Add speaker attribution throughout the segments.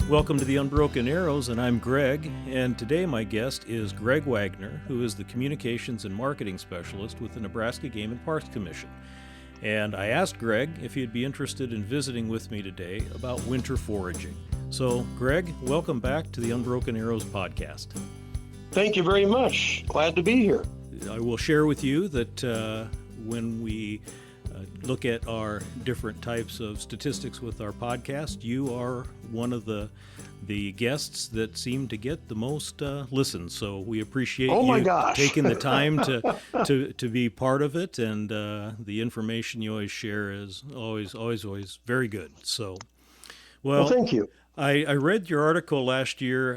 Speaker 1: Welcome to the Unbroken Arrows, and I'm Greg, and today my guest is Greg Wagner, who is the Communications and Marketing Specialist with the Nebraska Game and Parks Commission. And I asked Greg if he'd be interested in visiting with me today about winter foraging. So, Greg, welcome back to the Unbroken Arrows podcast.
Speaker 2: Thank you very much. Glad to be here.
Speaker 1: I will share with you that when we look at our different types of statistics with our podcast, you are one of the guests that seem to get the most listens. So we appreciate you taking the time to be part of it, and the information you always share is always very good. So,
Speaker 2: well, thank you.
Speaker 1: I read your article last year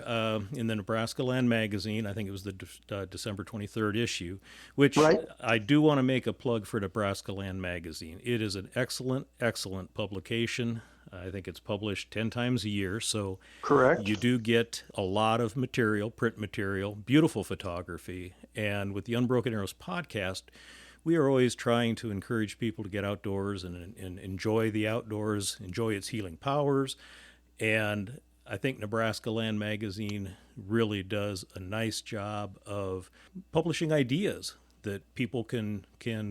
Speaker 1: in the Nebraska Land magazine. I think it was the December 23rd issue, which right. I do want to make a plug for Nebraska Land magazine. It is an excellent publication. I think it's published 10 times a year, so
Speaker 2: correct.
Speaker 1: You do get a lot of material, print material, beautiful photography, and with the Unbroken Arrows podcast, we are always trying to encourage people to get outdoors and enjoy the outdoors, enjoy its healing powers. And I think Nebraska Land magazine really does a nice job of publishing ideas that people can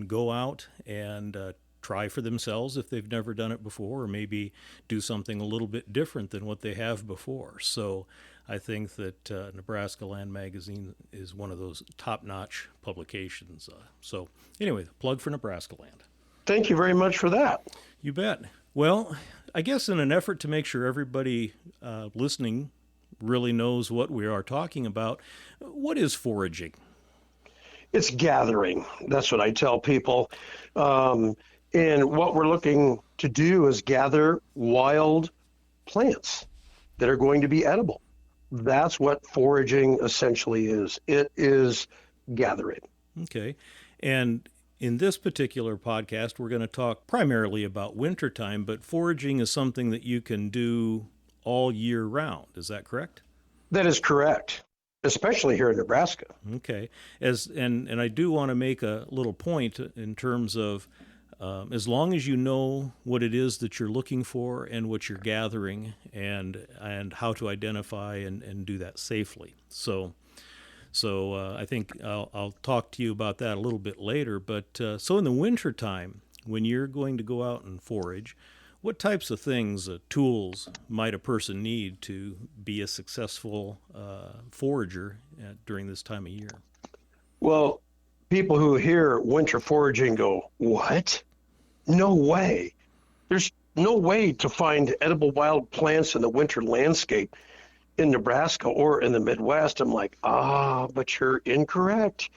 Speaker 1: go out and try for themselves if they've never done it before, or maybe do something a little bit different than what they have before. So I think that Nebraska Land magazine is one of those top-notch publications. So anyway, plug for Nebraska Land.
Speaker 2: Thank you very much for that.
Speaker 1: You bet. Well, I guess in an effort to make sure everybody listening really knows what we are talking about, what is foraging?
Speaker 2: It's gathering. That's what I tell people. And what we're looking to do is gather wild plants that are going to be edible. That's what foraging essentially is. It is gathering.
Speaker 1: Okay. And in this particular podcast, we're going to talk primarily about wintertime, but foraging is something that you can do all year round. Is that correct?
Speaker 2: That is correct, especially here in Nebraska.
Speaker 1: Okay. And I do want to make a little point in terms of as long as you know what it is that you're looking for and what you're gathering and how to identify and do that safely. So I think I'll talk to you about that a little bit later. But so in the wintertime, when you're going to go out and forage, what types of things, tools, might a person need to be a successful forager during this time of year?
Speaker 2: Well, people who hear winter foraging go, what? No way. There's no way to find edible wild plants in the winter landscape in Nebraska or in the Midwest. I'm like, but you're incorrect.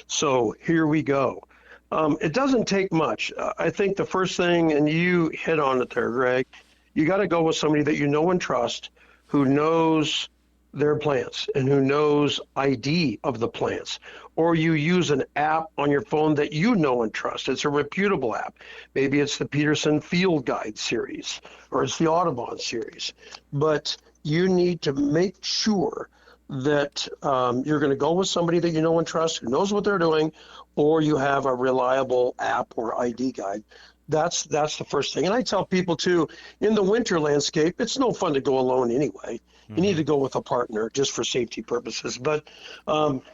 Speaker 2: So here we go. It doesn't take much. I think the first thing, and you hit on it there, Greg, you got to go with somebody that you know and trust, who knows their plants and who knows ID of the plants. Or you use an app on your phone that you know and trust. It's a reputable app. Maybe it's the Peterson Field Guide series, or it's the Audubon series. But you need to make sure that you're going to go with somebody that you know and trust, who knows what they're doing, or you have a reliable app or ID guide. That's the first thing. And I tell people too, in the winter landscape, it's no fun to go alone anyway. You need to go with a partner just for safety purposes. But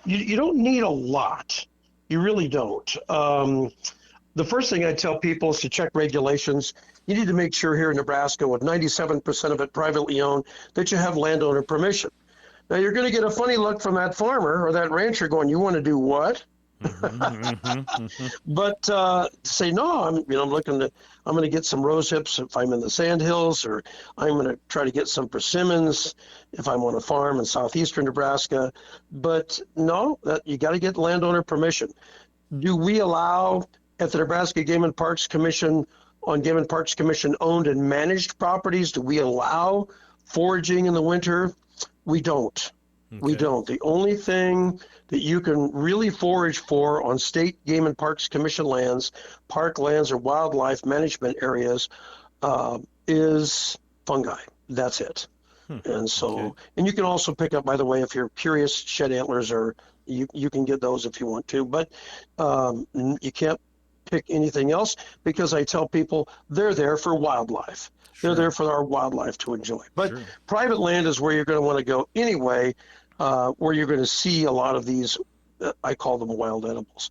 Speaker 2: you don't need a lot. You really don't. The first thing I tell people is to check regulations. You need to make sure here in Nebraska, with 97% of it privately owned, that you have landowner permission. Now, you're going to get a funny look from that farmer or that rancher going, you want to do what? But say, no, I'm going to get some rose hips if I'm in the sandhills, or I'm going to try to get some persimmons if I'm on a farm in southeastern Nebraska. But no, you got to get landowner permission. Do we allow at the Nebraska Game and Parks Commission, on Game and Parks Commission owned and managed properties, do we allow foraging in the winter? We don't. Okay. We don't. The only thing that you can really forage for on state Game and Parks Commission lands, park lands, or wildlife management areas is fungi. That's it. And so, and you can also pick up, by the way, if you're curious, shed antlers, or you can get those if you want to, but you can't pick anything else because I tell people they're there for wildlife.
Speaker 1: Sure.
Speaker 2: They're there for our wildlife to enjoy. But
Speaker 1: Sure.
Speaker 2: private land is where you're going to want to go anyway, where you're going to see a lot of these, I call them wild edibles.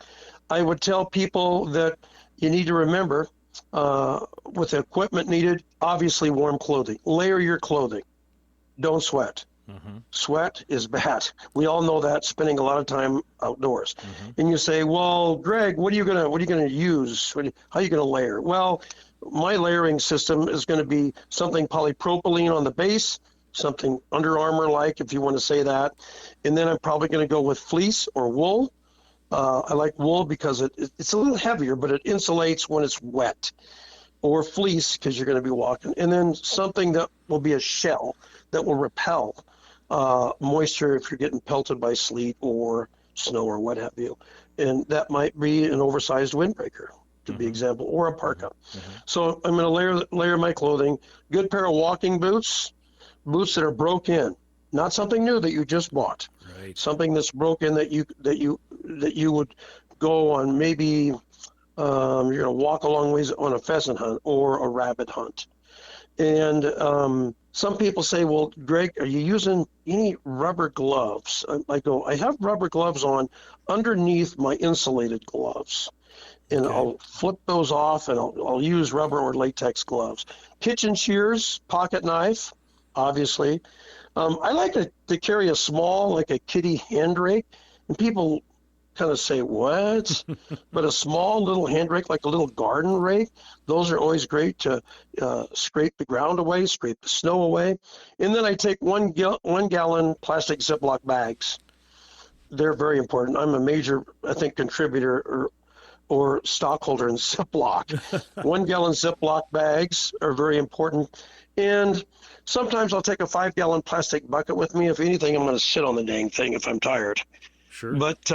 Speaker 2: I would tell people that you need to remember, with the equipment needed, obviously warm clothing. Layer your clothing. Don't sweat. Sweat is bad. We all know that, spending a lot of time outdoors. And you say, well, Greg, what are you gonna use? How are you gonna layer? Well, my layering system is going to be something polypropylene on the base, something Under Armour-like, if you want to say that. And then I'm probably going to go with fleece or wool. I like wool because it's a little heavier, but it insulates when it's wet. Or fleece because you're going to be walking. And then something that will be a shell that will repel moisture if you're getting pelted by sleet or snow or what have you. And that might be an oversized windbreaker, to be example, or a parka. So I'm going to layer my clothing. Good pair of walking boots that are broke in, not something new that you just bought.
Speaker 1: Right.
Speaker 2: Something that's broken that you would go on. Maybe you're going to walk a long ways on a pheasant hunt or a rabbit hunt. And some people say, well, Greg, are you using any rubber gloves? I go, I have rubber gloves on underneath my insulated gloves. And I'll flip those off, and I'll use rubber or latex gloves. Kitchen shears, pocket knife, obviously. I like to carry a small, like a kitty hand rake, and people kind of say, what? But a small little hand rake, like a little garden rake, those are always great to scrape the ground away, scrape the snow away. And then I take 1 gallon plastic Ziploc bags. They're very important. I'm a major, I think, contributor or stockholder in Ziploc. 1 gallon Ziploc bags are very important. And sometimes I'll take a 5 gallon plastic bucket with me. If anything, I'm going to sit on the dang thing if I'm tired.
Speaker 1: Sure.
Speaker 2: But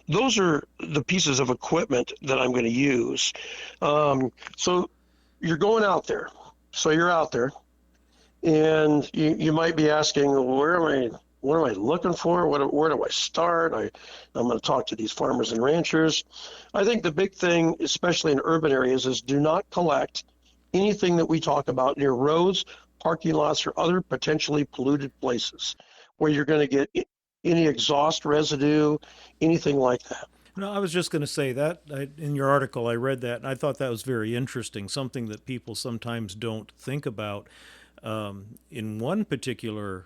Speaker 2: those are the pieces of equipment that I'm going to use. So you're going out there. So you're out there. And you might be asking, what am I looking for? Where do I start? I'm going to talk to these farmers and ranchers. I think the big thing, especially in urban areas, is do not collect anything that we talk about near roads, parking lots, or other potentially polluted places where you're going to get any exhaust residue, anything like that.
Speaker 1: No, I was just going to say that in your article, I read that, and I thought that was very interesting, something that people sometimes don't think about. In one particular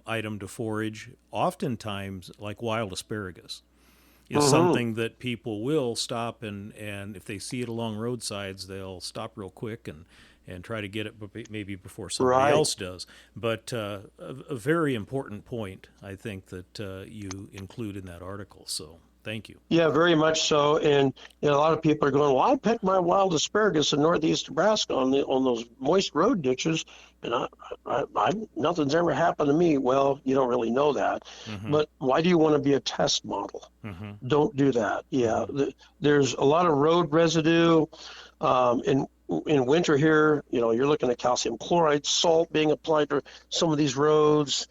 Speaker 1: item to forage, oftentimes, like wild asparagus, is something that people will stop and if they see it along roadsides, they'll stop real quick and try to get it maybe before somebody else does. But a very important point, I think, that you include in that article. So thank you.
Speaker 2: Yeah, very much so. And a lot of people are going, well, I picked my wild asparagus in northeast Nebraska on those moist road ditches, and I nothing's ever happened to me. Well, you don't really know that. But why do you want to be a test model? Don't do that. Yeah, there's a lot of road residue. In winter here, you're looking at calcium chloride, salt being applied to some of these roads.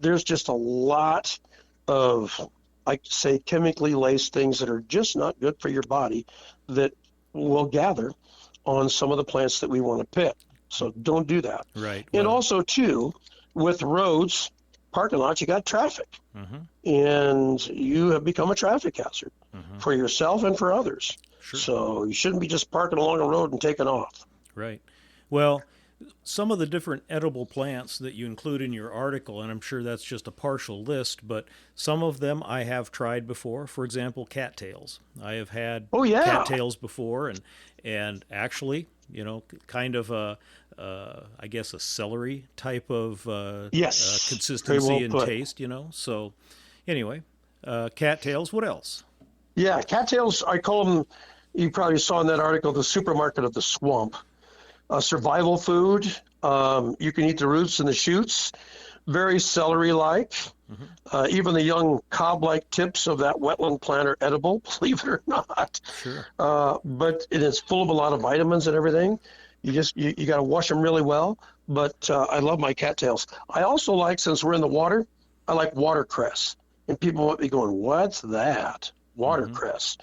Speaker 2: There's just a lot of, I say, chemically laced things that are just not good for your body that will gather on some of the plants that we want to pick. So don't do that.
Speaker 1: Right.
Speaker 2: And also, too, with roads, parking lots, you got traffic. And you have become a traffic hazard for yourself and for others.
Speaker 1: Sure.
Speaker 2: So you shouldn't be just parking along a road and taking off.
Speaker 1: Right. Well, some of the different edible plants that you include in your article, and I'm sure that's just a partial list, but some of them I have tried before. For example, cattails. I have had cattails before, and actually, kind of I guess a celery type of consistency and taste, So anyway, cattails. What else?
Speaker 2: Yeah, cattails, I call them, you probably saw in that article, the supermarket of the swamp. Survival food. You can eat the roots and the shoots. Very celery-like. Even the young cob-like tips of that wetland plant are edible, believe it or not.
Speaker 1: Sure.
Speaker 2: But it is full of a lot of vitamins and everything. You got to wash them really well. But I love my cattails. I also like, since we're in the water, I like watercress. And people might be going, what's that? Watercress.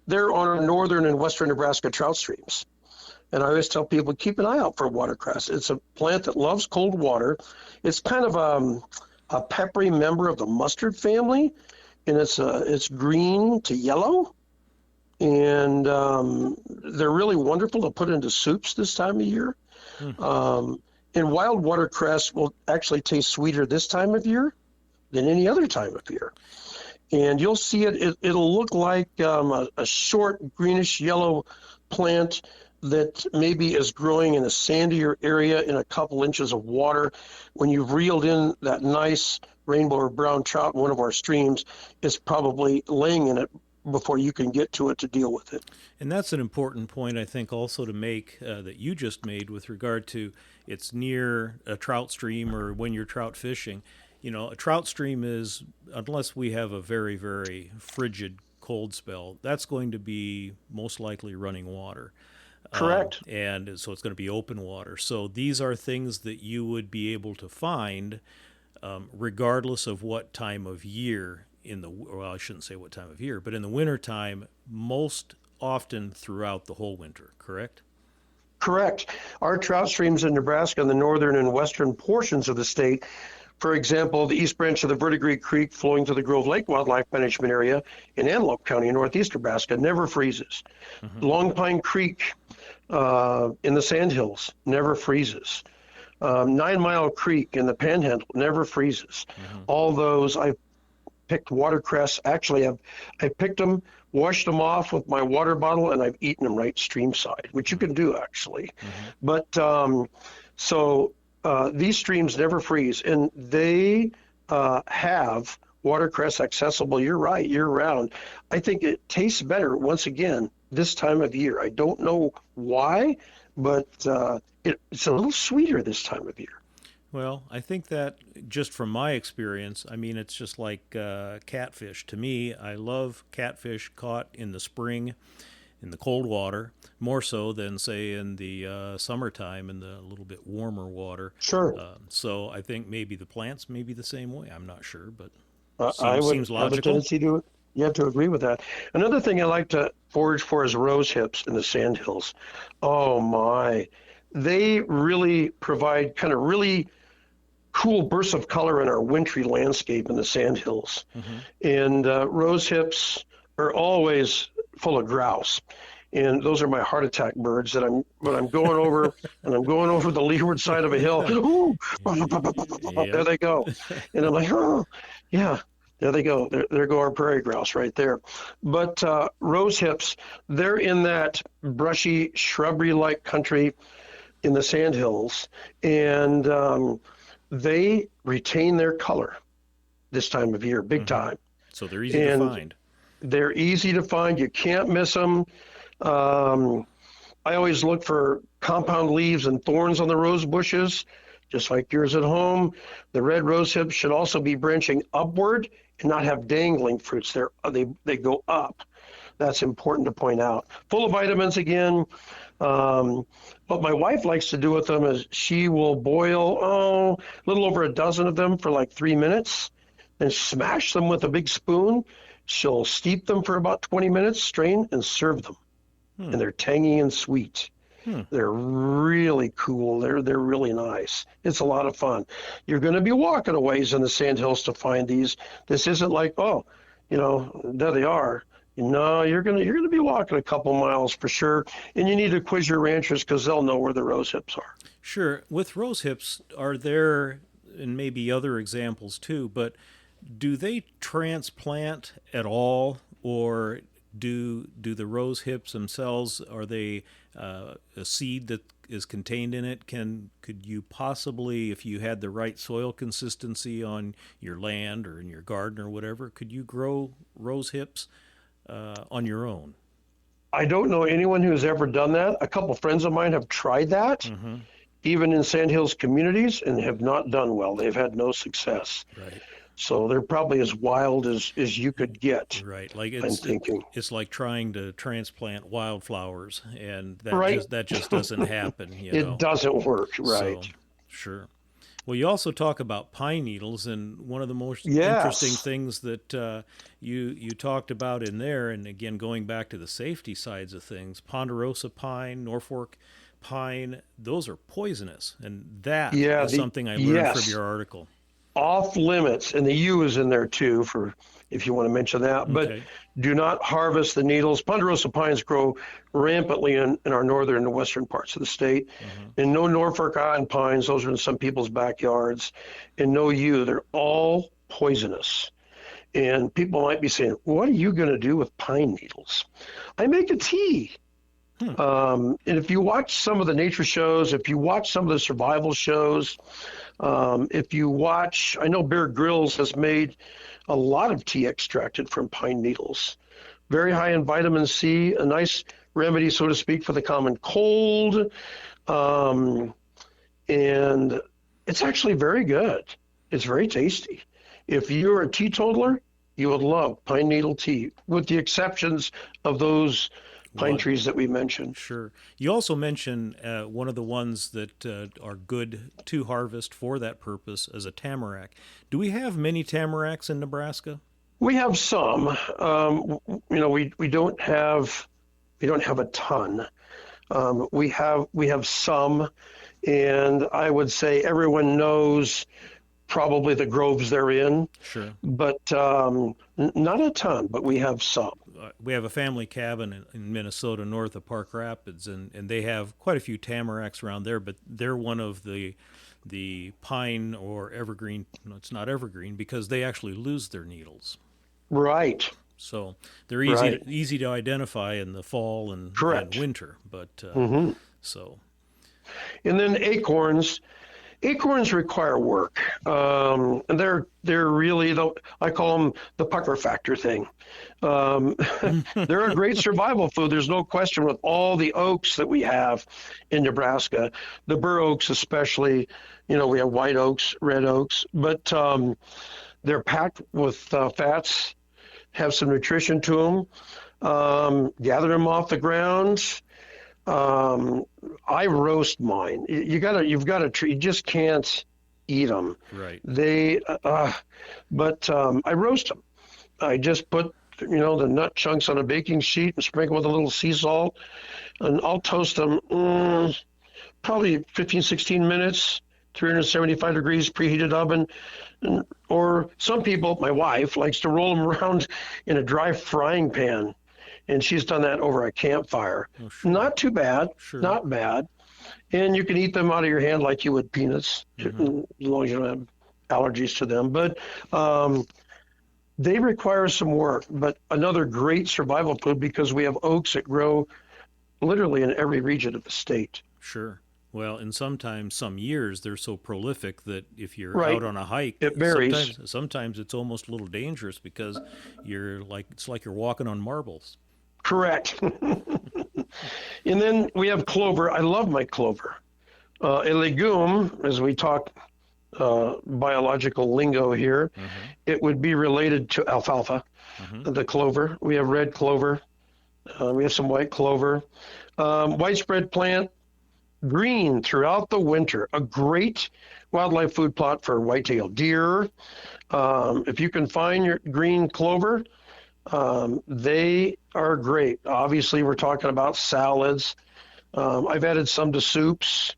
Speaker 2: They're on our northern and western Nebraska trout streams. And I always tell people, keep an eye out for watercress. It's a plant that loves cold water. It's kind of a peppery member of the mustard family, and it's green to yellow. And they're really wonderful to put into soups this time of year. And wild watercress will actually taste sweeter this time of year than any other time of year. And you'll see it'll look like a short greenish yellow plant that maybe is growing in a sandier area in a couple inches of water. When you've reeled in that nice rainbow or brown trout in one of our streams, it's probably laying in it before you can get to it to deal with it.
Speaker 1: And that's an important point, I think, also to make that you just made with regard to it's near a trout stream or when you're trout fishing. You know, a trout stream is, unless we have a very, very frigid cold spell, that's going to be most likely running water.
Speaker 2: Correct.
Speaker 1: And so it's going to be open water. So these are things that you would be able to find regardless of what time of year well, I shouldn't say what time of year, but in the wintertime, most often throughout the whole winter, correct?
Speaker 2: Correct. Our trout streams in Nebraska in the northern and western portions of the state, for example, the East Branch of the Verdigris Creek flowing to the Grove Lake Wildlife Management Area in Antelope County in northeast Nebraska, never freezes. Long Pine Creek in the Sandhills never freezes. 9 Mile Creek in the Panhandle never freezes. All those, I picked watercress. Actually, I picked them, washed them off with my water bottle, and I've eaten them right streamside, which you can do actually. But these streams never freeze, and they have watercress accessible, you're right, year-round. I think it tastes better, once again, this time of year. I don't know why, but it's a little sweeter this time of year.
Speaker 1: Well, I think that just from my experience, I mean, it's just like catfish. To me, I love catfish caught in the spring in the cold water, more so than, say, in the summertime in the little bit warmer water.
Speaker 2: Sure.
Speaker 1: So I think maybe the plants may be the same way. I'm not sure, but
Speaker 2: I would
Speaker 1: seems
Speaker 2: have
Speaker 1: logical.
Speaker 2: a tendency to you have to agree with that. Another thing I like to forage for is rose hips in the sandhills. Oh my, they really provide kind of really cool bursts of color in our wintry landscape in the sandhills. And rose hips are always full of grouse. And those are my heart attack birds that when I'm going over and I'm going over the leeward side of a hill, ooh, there they go. And I'm like, oh, yeah, there they go. There go our prairie grouse right there. But rose hips, they're in that brushy, shrubbery-like country in the sandhills, and they retain their color this time of year, big time.
Speaker 1: So they're easy to find.
Speaker 2: They're easy to find. You can't miss them. I always look for compound leaves and thorns on the rose bushes, just like yours at home. The red rose hips should also be branching upward and not have dangling fruits. They go up. That's important to point out. Full of vitamins again. What my wife likes to do with them is she will boil a little over a dozen of them for like 3 minutes, then smash them with a big spoon. She'll steep them for about 20 minutes, strain, and serve them. And they're tangy and sweet. They're really cool. They're really nice. It's a lot of fun. You're going to be walking a ways in the sandhills to find these. This isn't like, there they are. No, you're gonna be walking a couple miles for sure, and you need to quiz your ranchers because they'll know where the rose hips are.
Speaker 1: Sure. With rose hips, are there, and maybe other examples too, but do they transplant at all, or do the rose hips themselves, are they a seed that is contained in it? Could you possibly, if you had the right soil consistency on your land or in your garden or whatever, could you grow rose hips on your own?
Speaker 2: I don't know anyone who's ever done that. A couple friends of mine have tried that, even in sandhills communities, and have not done well. They've had no success.
Speaker 1: Right.
Speaker 2: So they're probably as wild as you could get.
Speaker 1: Right. Like it's like trying to transplant wildflowers, and that just doesn't happen.
Speaker 2: It doesn't work. Right.
Speaker 1: So, sure. Well, you also talk about pine needles, and one of the most interesting
Speaker 2: Yes.
Speaker 1: things that you talked about in there, and again going back to the safety sides of things, ponderosa pine, Norfolk pine, those are poisonous, and that
Speaker 2: Yeah,
Speaker 1: is something I learned from
Speaker 2: yes.
Speaker 1: your article.
Speaker 2: Off limits, and the U is in there too, for if you want to mention that. But
Speaker 1: Okay.
Speaker 2: do not harvest the needles. Ponderosa pines grow rampantly in our northern and western parts of the state.
Speaker 1: Uh-huh.
Speaker 2: And no Norfolk Island pines; those are in some people's backyards. And no U; they're all poisonous. And people might be saying, "What are you going to do with pine needles?" I make a tea.
Speaker 1: Hmm.
Speaker 2: And if you watch some of the nature shows, if you watch some of the survival shows, if you watch, I know Bear Grylls has made a lot of tea extracted from pine needles. Very high in vitamin C, a nice remedy, so to speak, for the common cold. Um, and it's actually very good. It's very tasty. If you're a teetotaler, you would love pine needle tea, with the exceptions of those pine
Speaker 1: Well,
Speaker 2: trees that we mentioned.
Speaker 1: sure. You also mentioned one of the ones that are good to harvest for that purpose as a tamarack. Do we have many tamaracks in Nebraska?
Speaker 2: We have some. We don't have a ton. We have some, and I would say everyone knows probably the groves they're in,
Speaker 1: Sure.
Speaker 2: but not a ton. But we have some.
Speaker 1: We have a family cabin in Minnesota north of Park Rapids, and they have quite a few tamaracks around there, but they're one of the pine or evergreen. No, it's not evergreen because they actually lose their needles.
Speaker 2: Right.
Speaker 1: So they're
Speaker 2: Right.
Speaker 1: easy to identify in the fall and
Speaker 2: Correct.
Speaker 1: winter. But
Speaker 2: Hmm.
Speaker 1: so
Speaker 2: And then acorns. Acorns require work, and they're really I call them the pucker factor thing. Um, they're a great survival food. There's no question with all the oaks that we have in Nebraska, the bur oaks especially. We have white oaks, red oaks, but they're packed with fats, have some nutrition to them. Gather them off the ground. Um, I roast mine. You just can't eat them.
Speaker 1: right.
Speaker 2: They, but I roast them. I just put, the nut chunks on a baking sheet and sprinkle with a little sea salt, and I'll toast them probably 15, 16 minutes, 375 degrees preheated oven. Or some people, my wife, likes to roll them around in a dry frying pan, and she's done that over a campfire.
Speaker 1: Oh, sure.
Speaker 2: Not too bad,
Speaker 1: Sure.
Speaker 2: not bad. And you can eat them out of your hand like you would peanuts, as
Speaker 1: Hmm.
Speaker 2: long as you don't have allergies to them. But they require some work. But another great survival food, because we have oaks that grow literally in every region of the state.
Speaker 1: Sure. Well, and sometimes, some years, they're so prolific that if you're out
Speaker 2: Right.
Speaker 1: on a hike,
Speaker 2: It varies.
Speaker 1: sometimes it's almost a little dangerous because it's like you're walking on marbles.
Speaker 2: Correct. And then we have clover. I love my clover. A legume, as we talk biological lingo here,
Speaker 1: Hmm.
Speaker 2: it would be related to alfalfa,
Speaker 1: Hmm.
Speaker 2: the clover. We have red clover. We have some white clover. Widespread plant, green throughout the winter. A great wildlife food plot for white-tailed deer. If you can find your green clover, they are great. Obviously, we're talking about salads. I've added some to soups.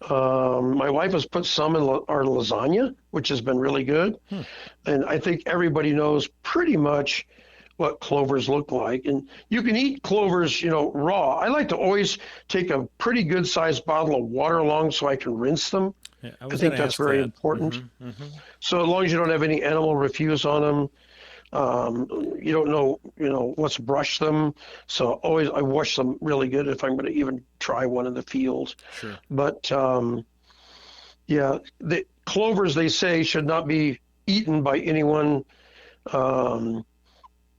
Speaker 2: My wife has put some in our lasagna, which has been really good.
Speaker 1: Hmm.
Speaker 2: And I think everybody knows pretty much what clovers look like. And you can eat clovers, raw. I like to always take a pretty good sized bottle of water along so I can rinse them.
Speaker 1: Yeah, I
Speaker 2: I
Speaker 1: was going
Speaker 2: think
Speaker 1: to
Speaker 2: that's
Speaker 1: ask
Speaker 2: very
Speaker 1: that.
Speaker 2: important. So as long as you don't have any animal refuse on them, you don't know, what's brushed them. So always I wash them really good if I'm going to even try one in the field.
Speaker 1: Sure.
Speaker 2: But yeah, the clovers, they say, should not be eaten by anyone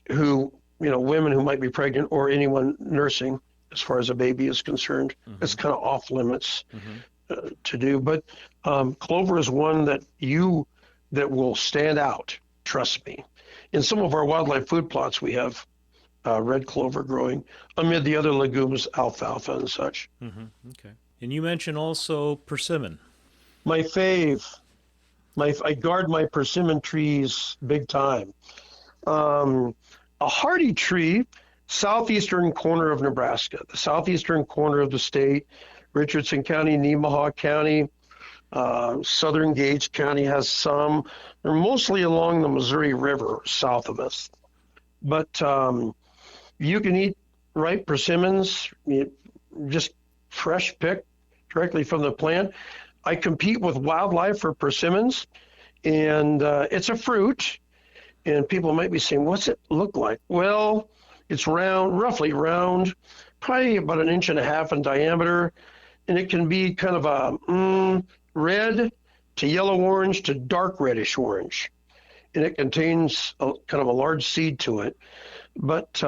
Speaker 2: who, women who might be pregnant or anyone nursing, as far as a baby is concerned. It's
Speaker 1: Hmm.
Speaker 2: kind of off limits
Speaker 1: Hmm.
Speaker 2: to do. But clover is one that will stand out. Trust me. In some of our wildlife food plots, we have red clover growing amid the other legumes, alfalfa and such.
Speaker 1: Hmm. Okay. And you mentioned also persimmon.
Speaker 2: My fave. I guard my persimmon trees big time. A hardy tree, southeastern corner of Nebraska, the southeastern corner of the state, Richardson County, Nemaha County, southern Gage County has some. They're mostly along the Missouri River south of us. But you can eat ripe persimmons, just fresh picked directly from the plant. I compete with wildlife for persimmons, and it's a fruit. And people might be saying, what's it look like? Well, it's round, roughly round, probably about 1.5 inches in diameter. And it can be kind of a red to yellow orange to dark reddish orange. And it contains kind of a large seed to it. But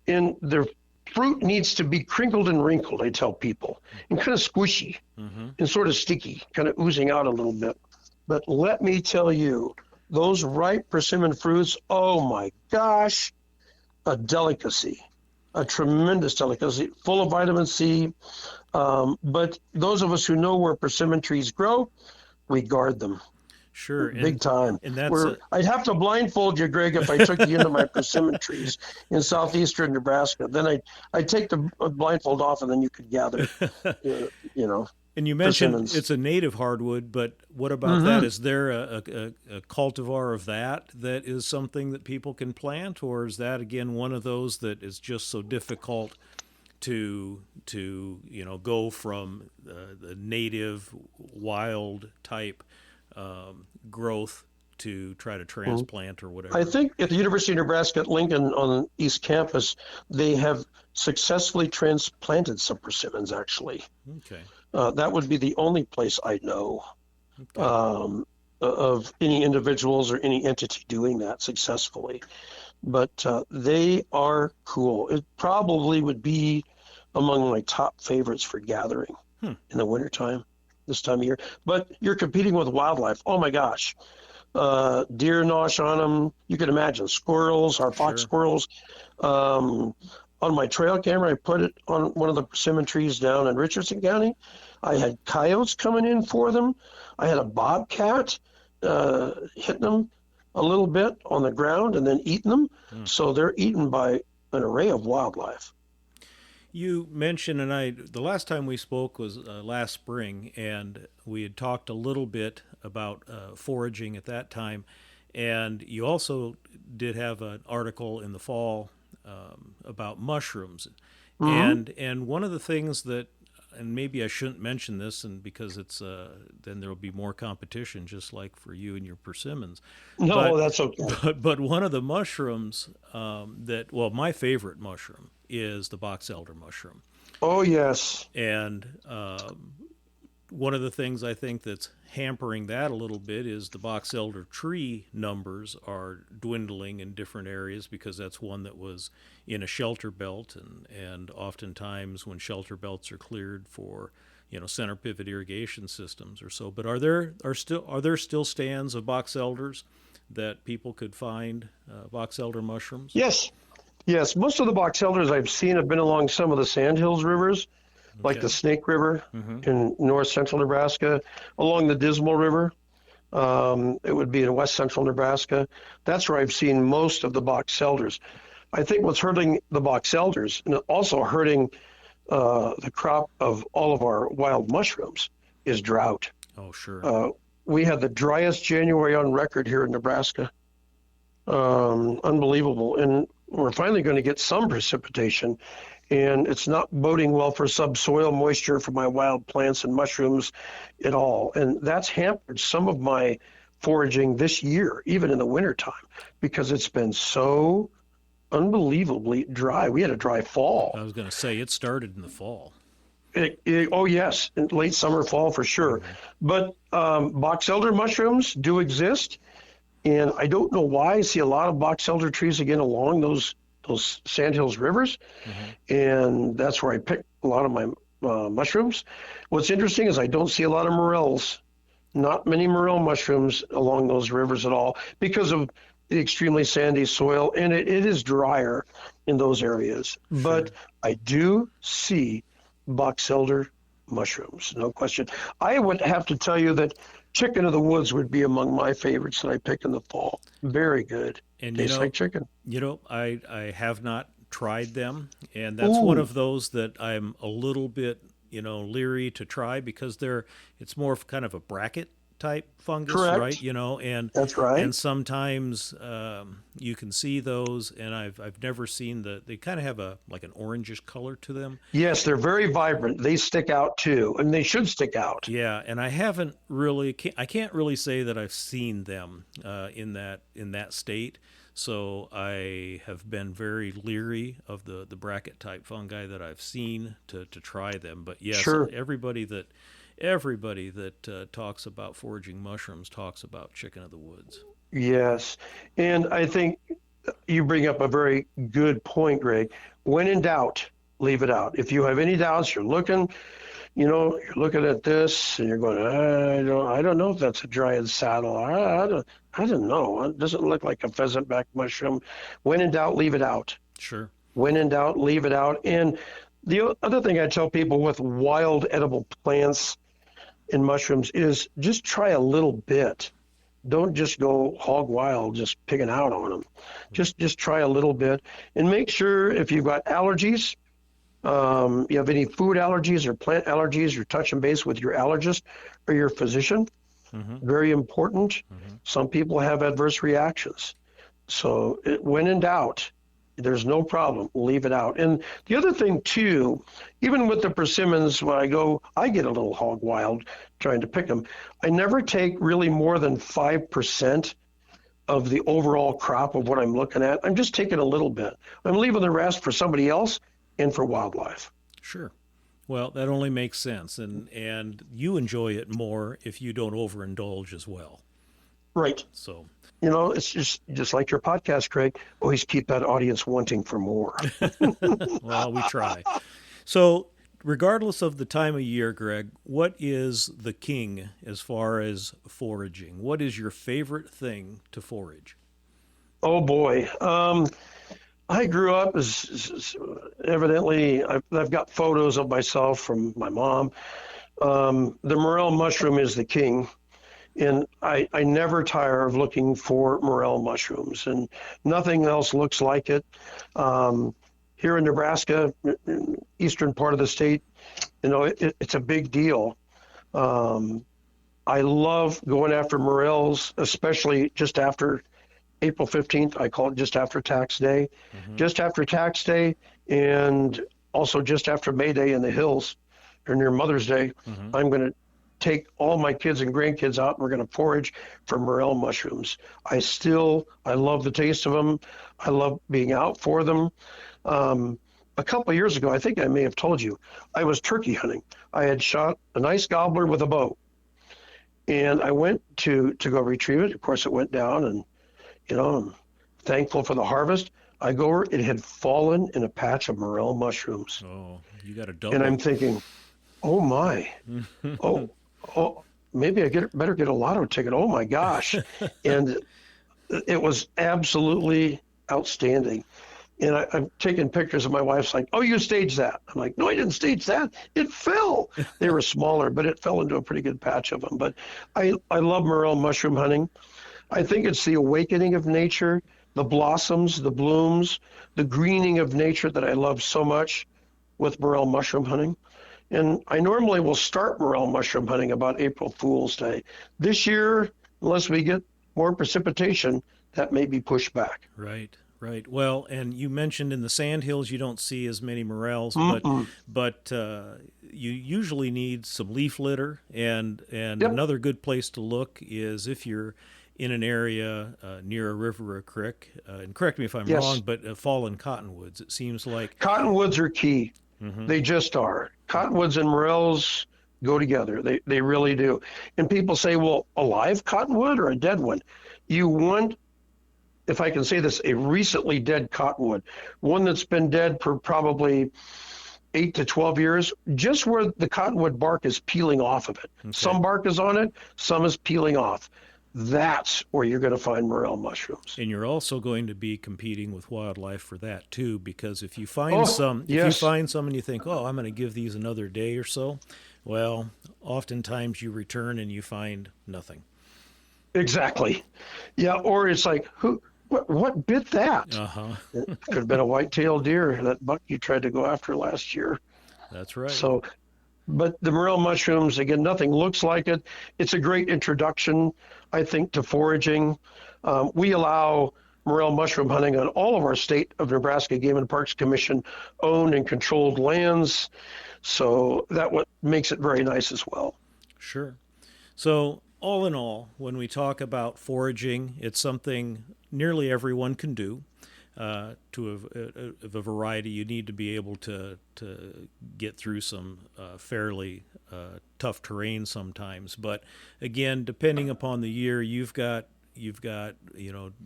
Speaker 2: in the fruit needs to be crinkled and wrinkled, I tell people, and kind of squishy and sort of sticky, kind of oozing out a little bit. But let me tell you, those ripe persimmon fruits, oh my gosh, a delicacy, a tremendous delicacy, full of vitamin C. But those of us who know where persimmon trees grow, we guard them.
Speaker 1: Sure.
Speaker 2: Big time.
Speaker 1: And that's
Speaker 2: I'd have to blindfold you, Greg, if I took you into my persimmon trees in southeastern Nebraska. Then I'd take the blindfold off, and then you could gather, you know.
Speaker 1: And you mentioned
Speaker 2: persimmons.
Speaker 1: It's a native hardwood, but what about that? Is there a cultivar of that is something that people can plant, or is that again one of those that is just so difficult to go from the native wild type growth to try to transplant or whatever?
Speaker 2: I think at the University of Nebraska at Lincoln on East Campus, they have successfully transplanted some persimmons, actually.
Speaker 1: Okay.
Speaker 2: That would be the only place I know of any individuals or any entity doing that successfully. But they are cool. It probably would be among my top favorites for gathering in the wintertime, this time of year. But you're competing with wildlife. Oh, my gosh. Deer nosh on them. You can imagine squirrels, our fox squirrels. On my trail camera, I put it on one of the persimmon trees down in Richardson County. I had coyotes coming in for them. I had a bobcat hitting them a little bit on the ground and then eating them. So they're eaten by an array of wildlife.
Speaker 1: You mentioned, and the last time we spoke was last spring, and we had talked a little bit about foraging at that time. And you also did have an article in the fall about mushrooms. And one of the things that, and maybe I shouldn't mention this, and because it's then there'll be more competition, just like for you and your persimmons.
Speaker 2: No, that's okay.
Speaker 1: But one of the mushrooms my favorite mushroom is the box elder mushroom.
Speaker 2: Oh, yes.
Speaker 1: And one of the things I think that's hampering that a little bit is the box elder tree numbers are dwindling in different areas, because that's one that was in a shelter belt, and oftentimes when shelter belts are cleared for center pivot irrigation systems or so. But are there still stands of box elders that people could find box elder mushrooms?
Speaker 2: Yes, most of the box elders I've seen have been along some of the Sandhills rivers, like the Snake River in north central Nebraska, along the Dismal River. It would be in west central Nebraska. That's where I've seen most of the box elders. I think what's hurting the box elders, and also hurting the crop of all of our wild mushrooms, is drought.
Speaker 1: Oh, sure.
Speaker 2: We had the driest January on record here in Nebraska. Unbelievable. And we're finally going to get some precipitation, and it's not boding well for subsoil moisture for my wild plants and mushrooms at all. And that's hampered some of my foraging this year, even in the wintertime, because it's been so unbelievably dry. We had a dry fall.
Speaker 1: I was going to say, it started in the fall.
Speaker 2: Oh, yes, in late summer, fall for sure. But box elder mushrooms do exist. And I don't know why I see a lot of box elder trees again along those Sandhills rivers. And that's where I pick a lot of my mushrooms. What's interesting is I don't see a lot of morels, not many morel mushrooms along those rivers at all, because of the extremely sandy soil, and it is drier, in those areas. Sure. But I do see box elder mushrooms mushrooms, no question. I would have to tell you that chicken of the woods would be among my favorites that I pick in the fall. Very good.
Speaker 1: And
Speaker 2: Tastes like chicken.
Speaker 1: I have not tried them, and that's one
Speaker 2: Ooh,
Speaker 1: of those that I'm a little bit, leery to try because it's more of kind of a bracket type fungus, right?
Speaker 2: correct. That's right.
Speaker 1: And sometimes you can see those, and I've never seen they kind of have a like an orangish color to them.
Speaker 2: Yes, they're very vibrant. They stick out too, and they should stick out.
Speaker 1: Yeah, and I haven't really, I can't really say that I've seen them in that state. So I have been very leery of the bracket type fungi that I've seen to try them. But yes,
Speaker 2: Sure.
Speaker 1: everybody that talks about foraging mushrooms talks about chicken of the woods.
Speaker 2: Yes. And I think you bring up a very good point, Greg. When in doubt, leave it out. If you have any doubts, you're looking at this and you're going, I don't know if that's a dryad saddle. I don't know. It doesn't look like a pheasant back mushroom. When in doubt, leave it out.
Speaker 1: Sure.
Speaker 2: When in doubt, leave it out. And the other thing I tell people with wild edible plants and mushrooms is just try a little bit. Don't just go hog wild, just picking out on them. Just try a little bit and make sure if you've got allergies, you have any food allergies or plant allergies, you're touching base with your allergist or your physician.
Speaker 1: Mm-hmm.
Speaker 2: Very important.
Speaker 1: Mm-hmm.
Speaker 2: Some people have adverse reactions. So when in doubt, there's no problem. Leave it out. And the other thing too, even with the persimmons, when I get a little hog wild trying to pick them. I never take really more than 5% of the overall crop of what I'm looking at. I'm just taking a little bit. I'm leaving the rest for somebody else and for wildlife.
Speaker 1: Sure. Well, that only makes sense, and you enjoy it more if you don't overindulge as well.
Speaker 2: Right.
Speaker 1: So,
Speaker 2: It's just like your podcast, Craig. Always keep that audience wanting for more.
Speaker 1: well, we try. So, regardless of the time of year, Greg, what is the king as far as foraging? What is your favorite thing to forage?
Speaker 2: Oh boy. I grew up as evidently, I've got photos of myself from my mom. The morel mushroom is the king. And I never tire of looking for morel mushrooms, and nothing else looks like it. Here in Nebraska, eastern part of the state, it's a big deal. I love going after morels, especially just after April 15th. I call it just after tax day.
Speaker 1: Mm-hmm.
Speaker 2: Just after tax day, and also just after May Day in the hills or near Mother's Day,
Speaker 1: Mm-hmm.
Speaker 2: I'm going to take all my kids and grandkids out and we're going to forage for morel mushrooms. I love the taste of them. I love being out for them. A couple of years ago, I think I may have told you, I was turkey hunting. I had shot a nice gobbler with a bow, and I went to go retrieve it. Of course, it went down, and I'm thankful for the harvest. I go over, it had fallen in a patch of morel mushrooms,
Speaker 1: Oh, you got a double.
Speaker 2: and I'm thinking, oh my, oh, maybe better get a lotto ticket. Oh my gosh, and it was absolutely outstanding. And I've taken pictures of my wife's like, oh, you staged that. I'm like, no, I didn't stage that. It fell. They were smaller, but it fell into a pretty good patch of them. But I love morel mushroom hunting. I think it's the awakening of nature, the blossoms, the blooms, the greening of nature that I love so much with morel mushroom hunting. And I normally will start morel mushroom hunting about April Fool's Day. This year, unless we get more precipitation, that may be pushed back.
Speaker 1: Right, right. Well, and you mentioned in the sandhills you don't see as many morels,
Speaker 2: Mm-mm.
Speaker 1: but you usually need some leaf litter, and
Speaker 2: Yep.
Speaker 1: another good place to look is if you're in an area near a river or a creek. And correct me if I'm
Speaker 2: Yes.
Speaker 1: wrong, but fallen cottonwoods. It seems like.
Speaker 2: Cottonwoods are key.
Speaker 1: Mm-hmm.
Speaker 2: They just are. Cottonwoods and morels go together. They really do. And people say, well, a live cottonwood or a dead one? You want, if I can say this, a recently dead cottonwood, one that's been dead for probably 8 to 12 years, just where the cottonwood bark is peeling off of it.
Speaker 1: Okay.
Speaker 2: Some bark is on it, some is peeling off. That's where you're going to find morel mushrooms.
Speaker 1: And you're also going to be competing with wildlife for that too, because if you find
Speaker 2: Oh,
Speaker 1: some, if you
Speaker 2: yes.
Speaker 1: find some and you think, oh, I'm going to give these another day or so, Well, oftentimes you return and you find nothing.
Speaker 2: Exactly. Yeah, or it's like, what bit that?
Speaker 1: Uh huh.
Speaker 2: It could have been a white-tailed deer, that buck you tried to go after last year.
Speaker 1: That's right.
Speaker 2: So, but the morel mushrooms, again, nothing looks like it. It's a great introduction, I think, to foraging. We allow morel mushroom hunting on all of our state of Nebraska Game and Parks Commission owned and controlled lands. So that what makes it very nice as well.
Speaker 1: Sure. So, all in all, when we talk about foraging, it's something nearly everyone can do. To a variety, you need to be able to get through some fairly tough terrain sometimes. But again, depending upon the year, you've got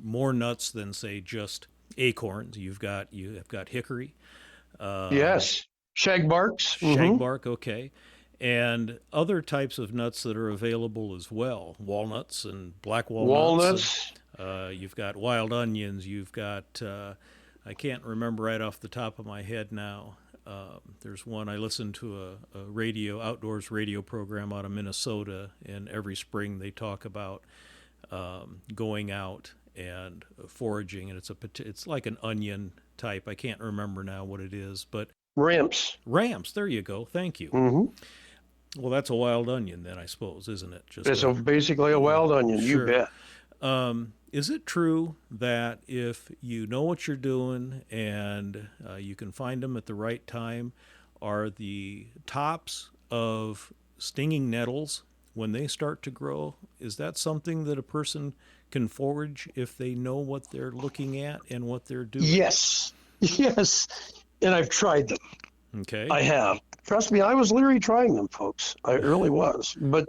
Speaker 1: more nuts than say just acorns. You have got hickory,
Speaker 2: Yes, shagbarks.
Speaker 1: shagbark, okay, and other types of nuts that are available as well. Walnuts and black walnuts, and
Speaker 2: Walnuts.
Speaker 1: you've got wild onions. You've got I can't remember right off the top of my head now. There's one I listen to a outdoors radio program out of Minnesota, and every spring they talk about going out and foraging, and it's like an onion type. I can't remember now what it is, but
Speaker 2: Ramps.
Speaker 1: ramps. There you go. Thank you.
Speaker 2: hmm
Speaker 1: Well, that's a wild onion then, I suppose, isn't it? Just
Speaker 2: It's basically a wild onion, you
Speaker 1: sure.
Speaker 2: bet.
Speaker 1: Is it true that if you know what you're doing and you can find them at the right time, are the tops of stinging nettles when they start to grow? Is that something that a person can forage if they know what they're looking at and what they're doing?
Speaker 2: Yes, yes. And I've tried them.
Speaker 1: Okay.
Speaker 2: I have. Trust me, I was leery trying them, folks. I really was. But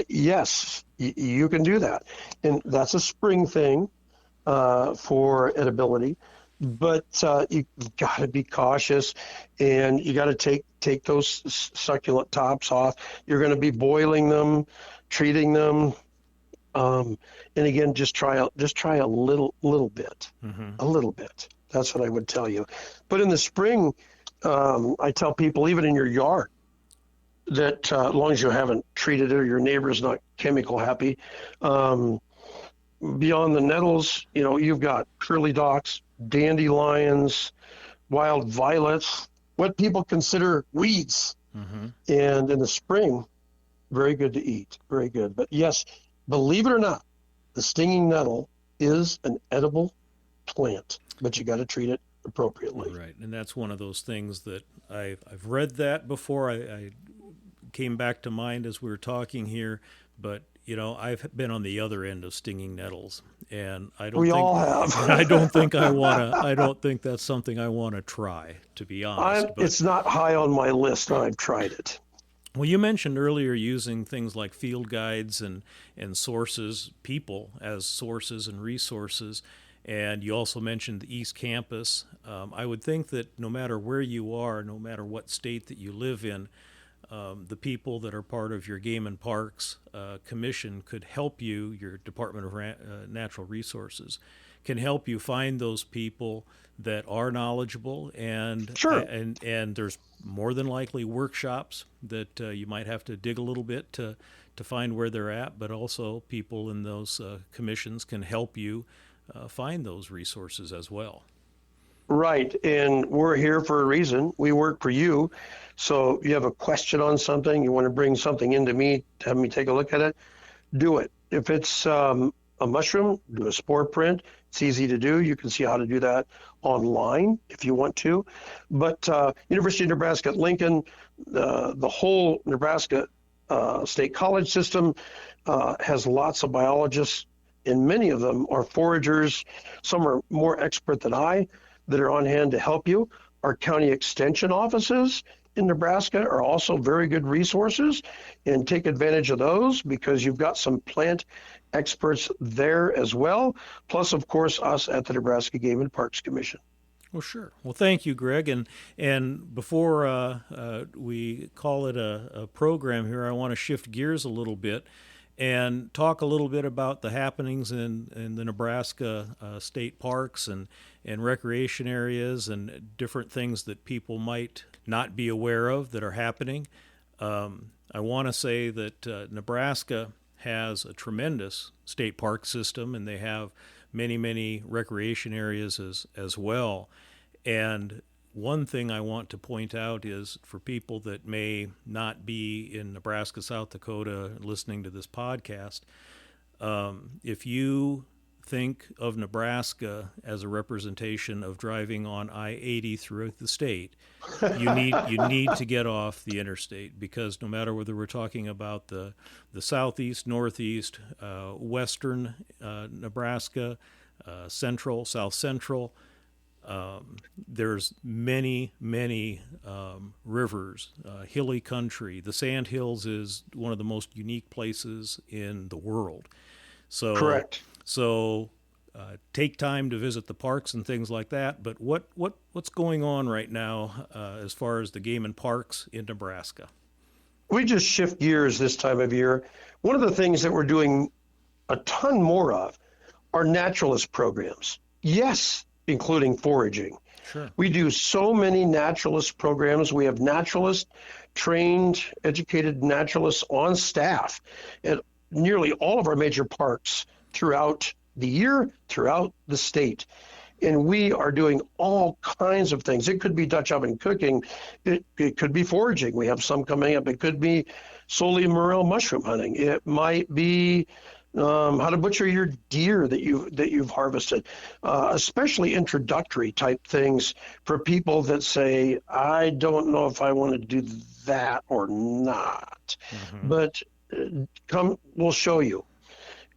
Speaker 2: yes, you can do that. And that's a spring thing for edibility. But you got to be cautious, and you got to take those succulent tops off. You're going to be boiling them, treating them, and again, just try a little bit,
Speaker 1: Mm-hmm.
Speaker 2: a little bit. That's what I would tell you. But in the spring, I tell people even in your yard that as long as you haven't treated it or your neighbor's not chemical happy, um, beyond the nettles, you've got curly docks, dandelions, wild violets, what people consider weeds.
Speaker 1: Mm-hmm.
Speaker 2: And in the spring, very good to eat, very good. But yes, believe it or not, the stinging nettle is an edible plant, but you got to treat it appropriately.
Speaker 1: Right, and that's one of those things that I've read that before. I came back to mind as we were talking here, but I've been on the other end of stinging nettles, and I don't
Speaker 2: We
Speaker 1: think
Speaker 2: all have.
Speaker 1: and I don't think I want to. I don't think that's something I want to try, to be honest. But
Speaker 2: It's not high on my list, and I've tried it.
Speaker 1: well, you mentioned earlier using things like field guides and sources, people as sources and resources, and you also mentioned the East Campus. I would think that no matter where you are, no matter what state that you live in, the people that are part of your Game and Parks Commission could help you. Your Department of Natural Resources can help you find those people that are knowledgeable, and
Speaker 2: Sure.
Speaker 1: and there's more than likely workshops that you might have to dig a little bit to find where they're at, but also people in those commissions can help you find those resources as well.
Speaker 2: Right. And we're here for a reason. We work for you. So you have a question on something, you want to bring something into me, have me take a look at it, do it. If it's a mushroom, do a spore print. It's easy to do. You can see how to do that online if you want to. But University of Nebraska at Lincoln, the whole Nebraska State College system has lots of biologists, and many of them are foragers. Some are more expert than I that are on hand to help you. Our county extension offices in Nebraska are also very good resources, and take advantage of those because you've got some plant experts there as well. Plus, of course, us at the Nebraska Game and Parks Commission.
Speaker 1: Well, sure. Well, thank you, Greg. And before we call it a program here, I want to shift gears a little bit and talk a little bit about the happenings in the Nebraska state parks and recreation areas and different things that people might not be aware of that are happening. I want to say that Nebraska has a tremendous state park system, and they have many, many recreation areas as well. And one thing I want to point out is for people that may not be in Nebraska, South Dakota, listening to this podcast, if you think of Nebraska as a representation of driving on I-80 throughout the state, you need to get off the interstate, because no matter whether we're talking about the southeast, northeast, western Nebraska, central, south central, there's many, many rivers, hilly country. The Sand Hills is one of the most unique places in the world. So,
Speaker 2: Correct.
Speaker 1: So take time to visit the parks and things like that. But what's going on right now as far as the game and parks in Nebraska?
Speaker 2: We just shift gears this time of year. One of the things that we're doing a ton more of are naturalist programs. Yes, including foraging.
Speaker 1: Sure.
Speaker 2: We do so many naturalist programs. We have naturalists, trained, educated naturalists on staff at nearly all of our major parks throughout the year, throughout the state. And we are doing all kinds of things. It could be Dutch oven cooking. It could be foraging. We have some coming up. It could be solely morel mushroom hunting. It might be how to butcher your deer that you've harvested, especially introductory type things for people that say, I don't know if I want to do that or not. Mm-hmm. But come, we'll show you.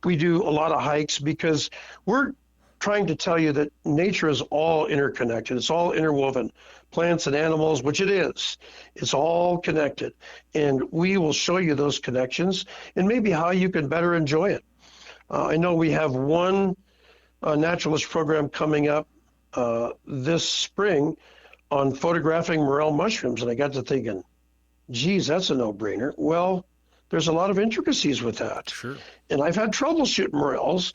Speaker 2: We do a lot of hikes because we're trying to tell you that nature is all interconnected. It's all interwoven. Plants and animals, which it is. It's all connected. And we will show you those connections and maybe how you can better enjoy it. I know we have one naturalist program coming up this spring on photographing morel mushrooms. And I got to thinking, geez, that's a no-brainer. Well, there's a lot of intricacies with that.
Speaker 1: Sure. And
Speaker 2: I've had trouble shooting morels,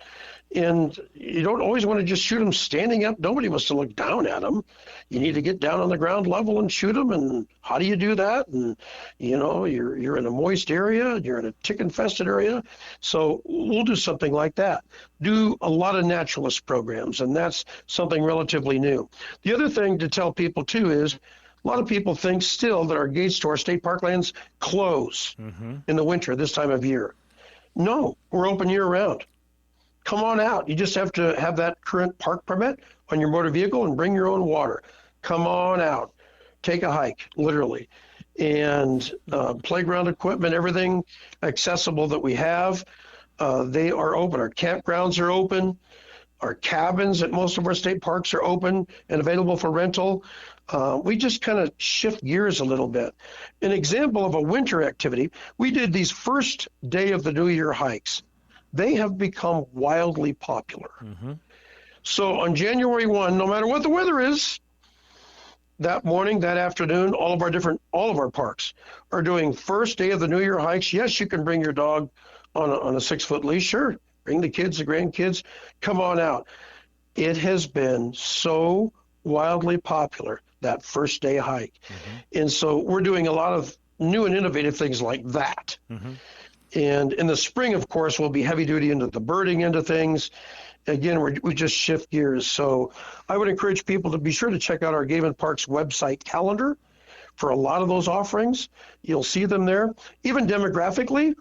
Speaker 2: and you don't always want to just shoot them standing up. Nobody wants to look down at them. You need to get down on the ground level and shoot them. And how do you do that? And, you're in a moist area, you're in a tick-infested area. So we'll do something like that. Do a lot of naturalist programs, and that's something relatively new. The other thing to tell people, too, is a lot of people think still that our gates to our state parklands close in the winter this time of year. No, we're open year-round. Come on out. You just have to have that current park permit on your motor vehicle and bring your own water. Come on out. Take a hike, literally. And playground equipment, everything accessible that we have, they are open. Our campgrounds are open. Our cabins at most of our state parks are open and available for rental. We just kind of shift gears a little bit. An example of a winter activity, we did these first day of the New Year hikes. They have become wildly popular. So on January 1, no matter what the weather is, that morning, that afternoon, all of our parks are doing first day of the New Year hikes. Yes, you can bring your dog on a 6-foot leash. Sure. Bring the kids, the grandkids. Come on out. It has been so wildly popular, that first day hike. And so we're doing a lot of new and innovative things like that. And in the spring, of course, we'll be heavy duty into the birding end of things. Again, we just shift gears. So I would encourage people to be sure to check out our Game and Parks website calendar for a lot of those offerings. You'll see them there. Even demographically,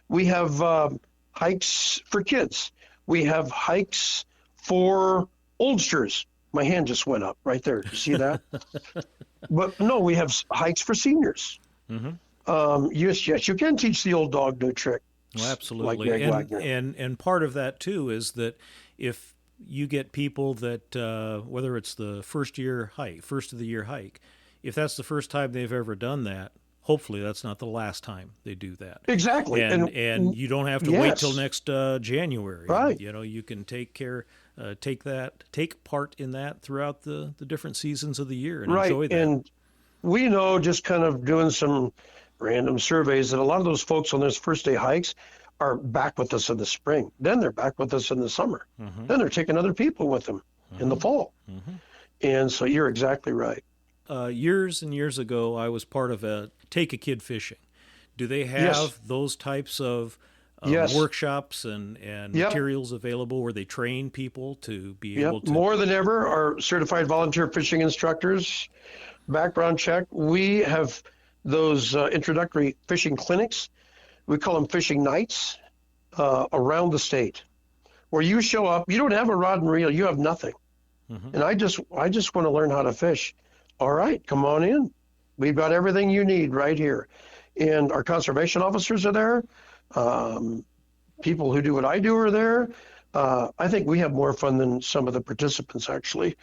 Speaker 2: we have hikes for kids. We have hikes for oldsters. My hand just went up right there. You see that? But no, we have hikes for seniors. Yes, you can teach the old dog new trick.
Speaker 1: Well, absolutely.
Speaker 2: Like Wagner.
Speaker 1: And part of that, too, is that if you get people that, whether it's the first of the year hike, if that's the first time they've ever done that, hopefully that's not the last time they do that.
Speaker 2: Exactly.
Speaker 1: And you don't have to wait till next January.
Speaker 2: Right.
Speaker 1: You can take part in that throughout the different seasons of the year and enjoy that.
Speaker 2: And we know, just kind of doing some random surveys, that a lot of those folks on those first day hikes are back with us in the spring. Then they're back with us in the summer. Then they're taking other people with them in the fall. And so you're exactly right.
Speaker 1: Years and years ago, I was part of a Take a Kid Fishing. Do they
Speaker 2: Yes.
Speaker 1: have those types of
Speaker 2: Yes.
Speaker 1: workshops and
Speaker 2: Yep.
Speaker 1: materials available where they train people to be
Speaker 2: Yep.
Speaker 1: able to?
Speaker 2: More than ever, our certified volunteer fishing instructors, background check. We have those introductory fishing clinics. We call them fishing nights around the state, where you show up. You don't have a rod and reel. You have nothing.
Speaker 1: Mhm.
Speaker 2: And I just want to learn how to fish. All right, come on in. We've got everything you need right here. And our conservation officers are there. People who do what I do are there. I think we have more fun than some of the participants, actually.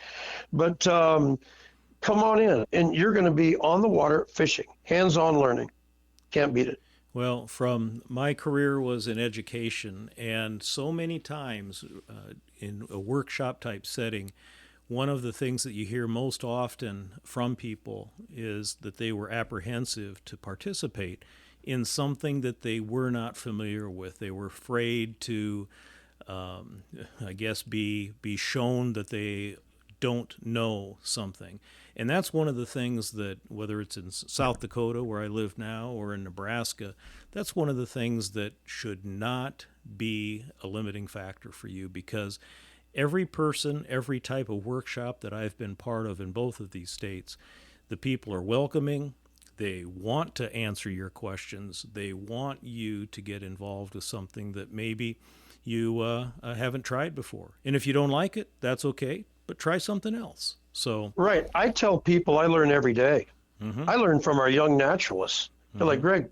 Speaker 2: But come on in, and you're going to be on the water fishing, hands-on learning. Can't beat it.
Speaker 1: Well, from my career was in education, and so many times in a workshop type setting, one of the things that you hear most often from people is that they were apprehensive to participate in something that they were not familiar with. They were afraid to, I guess, be shown that they don't know something. And that's one of the things that, whether it's in South Dakota, where I live now, or in Nebraska, that's one of the things that should not be a limiting factor for you, because every person, every type of workshop that I've been part of in both of these states, the people are welcoming. They want to answer your questions. They want you to get involved with something that maybe you haven't tried before. And if you don't like it, that's okay, but try something else. So
Speaker 2: Right. I tell people I learn every day.
Speaker 1: Mhm.
Speaker 2: I learn from our young naturalists. They're like, Greg,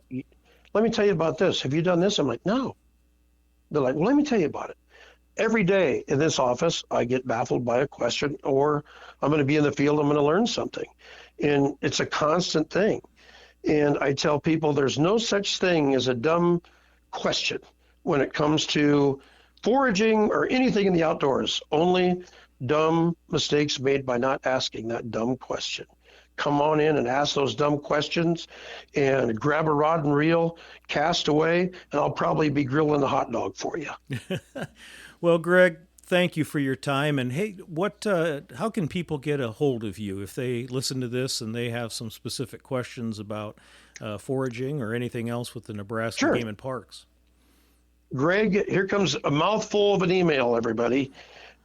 Speaker 2: let me tell you about this. Have you done this? I'm like, no. They're like, well, let me tell you about it. Every day in this office, I get baffled by a question, or I'm going to be in the field, I'm going to learn something. And it's a constant thing. And I tell people there's no such thing as a dumb question when it comes to foraging or anything in the outdoors. Only dumb mistakes made by not asking that dumb question. Come on in and ask those dumb questions and grab a rod and reel, cast away, and I'll probably be grilling a hot dog for you.
Speaker 1: Well, Greg, thank you for your time. And hey, how can people get a hold of you if they listen to this and they have some specific questions about foraging or anything else with the Nebraska
Speaker 2: Sure.
Speaker 1: Game and Parks?
Speaker 2: Greg, here comes a mouthful of an email, everybody.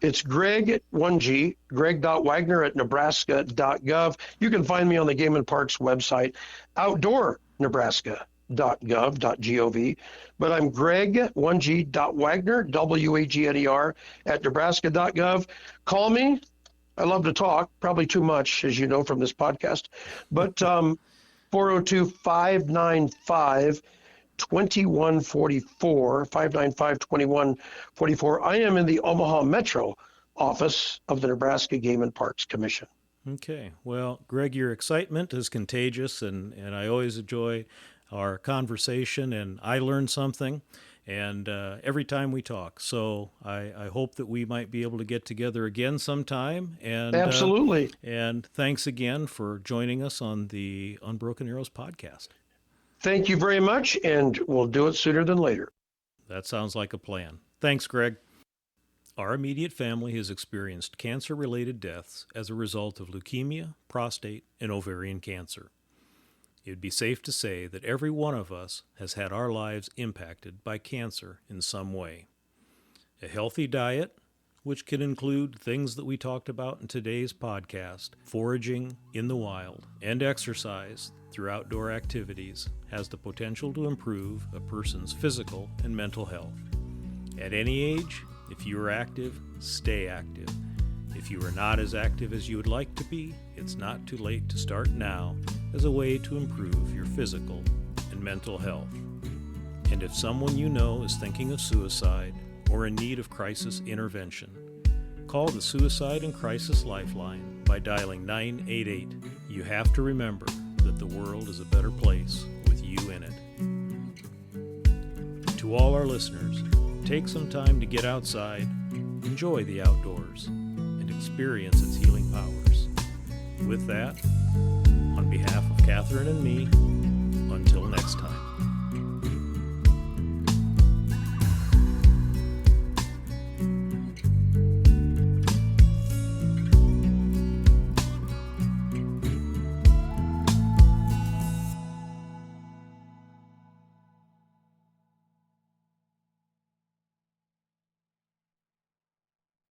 Speaker 2: It's Greg, 1G, greg.wagner at nebraska.gov. You can find me on the Game and Parks website, outdoornebraska.gov. But I'm Greg, 1G.wagner, W-A-G-N-E-R, at nebraska.gov. Call me. I love to talk, probably too much, as you know from this podcast. But 402-595 2144, 595-2144. I am in the Omaha Metro office of the Nebraska Game and Parks Commission.
Speaker 1: Okay. Well, Greg, your excitement is contagious, and I always enjoy our conversation, and I learn something and every time we talk. So I hope that we might be able to get together again sometime. And
Speaker 2: Absolutely.
Speaker 1: And thanks again for joining us on the Unbroken Arrows podcast.
Speaker 2: Thank you very much, and we'll do it sooner than later.
Speaker 1: That sounds like a plan. Thanks, Greg. Our immediate family has experienced cancer-related deaths as a result of leukemia, prostate, and ovarian cancer. It would be safe to say that every one of us has had our lives impacted by cancer in some way. A healthy diet, which can include things that we talked about in today's podcast, foraging in the wild, and exercise through outdoor activities, has the potential to improve a person's physical and mental health. At any age, if you are active, stay active. If you are not as active as you would like to be, it's not too late to start now as a way to improve your physical and mental health. And if someone you know is thinking of suicide or in need of crisis intervention, call the Suicide and Crisis Lifeline by dialing 988. You have to remember that the world is a better place with you in it. To all our listeners, take some time to get outside, enjoy the outdoors, and experience its healing powers. With that, on behalf of Catherine and me,